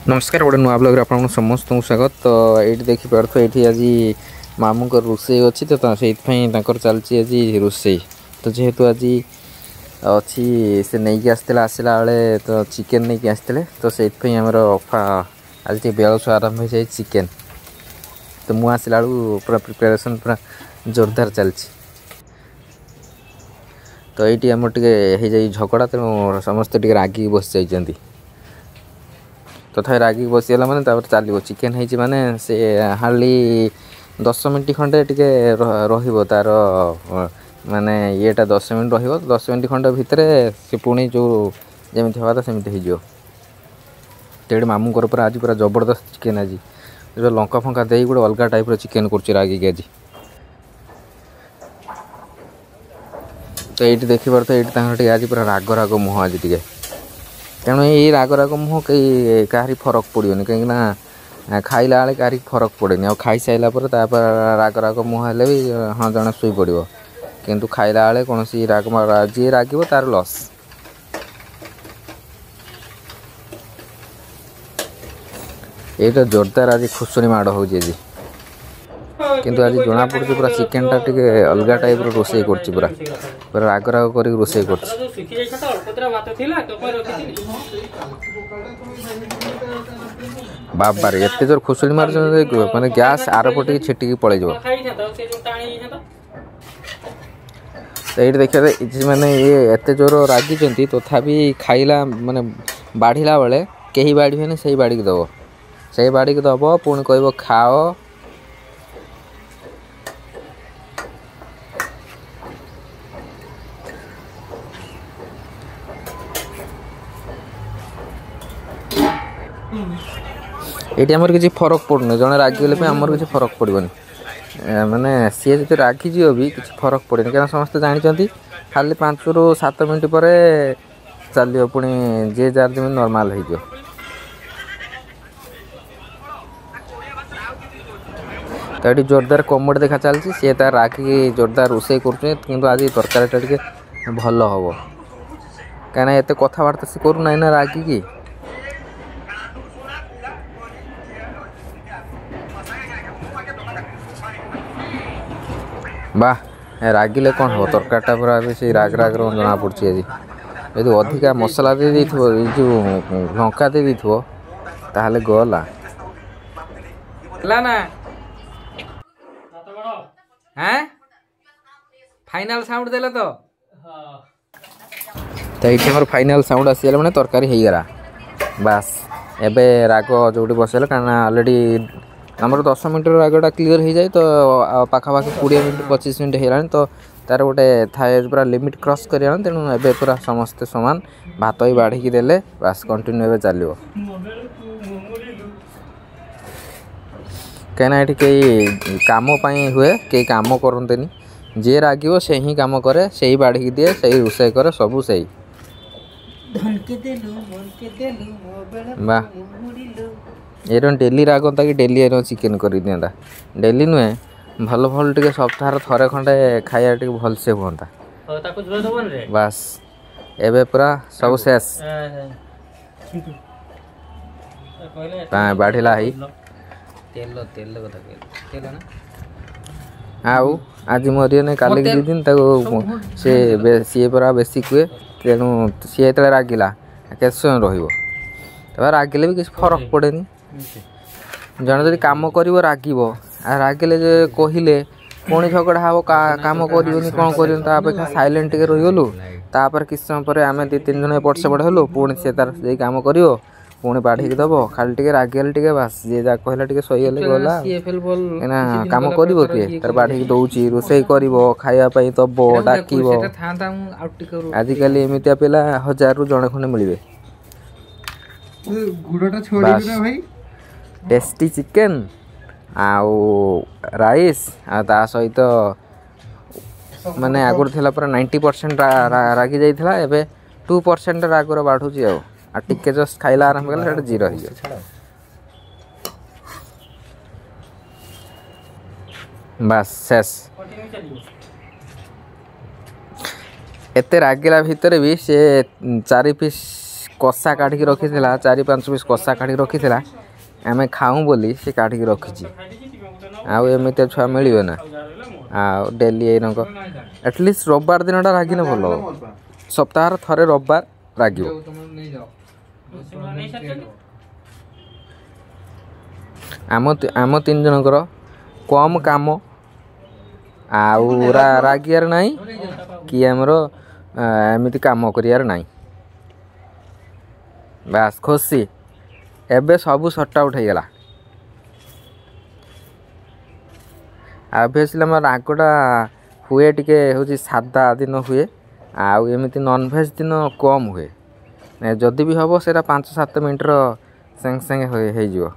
नमस्कार गोटे नुआ ब्लॉग आप समस्त स्वागत। तो ये देखिपे ये आज मामू को रोसे अच्छी तो से चलती आज रोसे। तो जेहेतु आज अच्छी से नहीं आसला आसला बेले तो चिकेन नहीं आसते तो से आज बेलस आरंभ हो जाए चिकेन। तो मुझे आसला पूरा प्रिपेरेसन पूरा जोरदार चलती। तो ये आम टे झगड़ा तेणु समस्ते रागिक बस जाइए तथा रागिक बसीगला मैंने चलो चिकेन है माने से हार्डली 10 मिनट खंडे टे तार माने येटा 10 मिनट रही 10 मिनट खंडे भितर से पुणी जो जमी हवा था सेमती हो तेरे मामू पर आज पूरा जबरदस्त चिकेन आज जो लंका फंका दे गोटे अलग टाइप चिकेन कर रागिक आज। तो ये देखिए तो ये आज पूरा राग राग मुह आज टे तेणु ये राग राग मुह कहीं कहारी फरक पड़ोनी कहीं खाइला बेले कहारी फरक पड़ेनि आ खाई सारा राग राग मुह हेल्ले भी हाँ जड़े शुई पड़ो किंतु खाइला बेले कौन सी राग जी राग तार लस। ये तो जोरदार आज खुशुरी माड़ हो किंतु आज जना पड़ी पूरा चिकेन टा टे अलग टाइप रोसे कर पूरा पूरा राग राग कर रोसे कर बाबार एत जोर खुशुरी मार माने गैस आरपटे छिटिकी पड़े तो ये देखिए माने ये एत जोर रागी तथापि खाइला माने बाढ़ला बेले कहीं बाढ़े से बाड़ी की दब से बाड़ी की दब पुणी कह खाओ। ये आमर किसी फरक पड़ूनी जड़े रागिगले आमर किसी फरक पड़ोनी माने सी जो रागिज भी किसी फरक पड़े क्या समस्ते जानते खाली 5 ରୁ 7 मिनट पर चलो पुणी जे जार जमी नॉर्मल हो तो ये जोरदार कमेडी देखा चलती सी तार रागी जोरदार रोसे कर आज तरकारीटा टे भल हम कहीं एत कथबार्ता से करूना ना रागी की वाह रागिले कौन हम तरकारीटा पूरा से राग राग जना पड़ी आज यदि अधिका मसला दे जो लंका दे ताहले गला ना हैं फाइनल साउंड देले तो ये फाइनल साउंड आसीगला मैंने तरकारी हो गला बास एबे राग जो बसला कारण ऑलरेडी आमर 10 मिनट रागटा क्लीयर हो जाए तो पाखापाखि 20 मिनट 25 मिनट होगा तो तार गोटे थाए पूरा लिमिट क्रॉस कर तेणु ए पूरा समस्ते सामान भात ही बाढ़ी देले बास कंटिन्यू ए चलो कहीं ये कई कम हुए कई कम करते जे रागिव से ही कम करे से ही बाढ़ी दिए से ही रोसे करे सबू से ये डेली रागता कि डेली चिकेन कर दिंता डेली नुहे भल भल टे सप्ताह थरे खंडे खाया टे भलसे हुंता बास एबे पूरा सब शेष बाढ़ला ही तेल तेल तेल ना आउ आज मरीने काली दी दिन सी पूरा बेसी कुए तेणु सी जो रागिला के समय रहा रागिले भी किसी फरक पड़ेनि जड़े जब कम कर रागिले कहले पुणी झगड़ा हम कम कर कौन कर सैलेंट टे रहीगलु तापर किस समय पर आम 2-3 जन एपट सेपट हेलु पुणी से तार कम कर पुणी बाढ़ी दब खाली टे रागिगले टे बास जी जहाँ कहला टे सहीगले गला कहीं कम कर किए तार बाढ़ी दौर रोसे कर खायापी दब डाक आजिकल एमती पिला 1000 ରୁ जड़े खंडे मिले टेस्टी चिकेन आउ राइस ता सहित माने आगुर थिला पूरा 90% रागी जाइथिला एबे 2% रागर बाढ़ुची आ टिके जस्ट खाइला आरंभ कले सेटा जीरो हो जाए बस शेष एते रागिला भितर भी से 4 पीस कषा काढ़ी रखीला 4-5 पीस कषा काढ़ी रखीला आमे खाऊं बोली से काढ़ी रखी आउ एमती छुआ मिले ना आ डेली एनक एटलिस्ट रविवार दिन रागिने भल सप्ताह थरे रविवार राग आम 3 जनकर कम काम आउ रागियार ना कि आमर एमती काम करियार ना बास खुशी एबे सबू सट आउट हो गला ऑब्वियसली आम रागटा हुए टिके हूँ सादा दिन हुए आउ एमती नॉनवेज दिन कम हुए जदि भी हम से 5-7 मिनट संगे संगे हो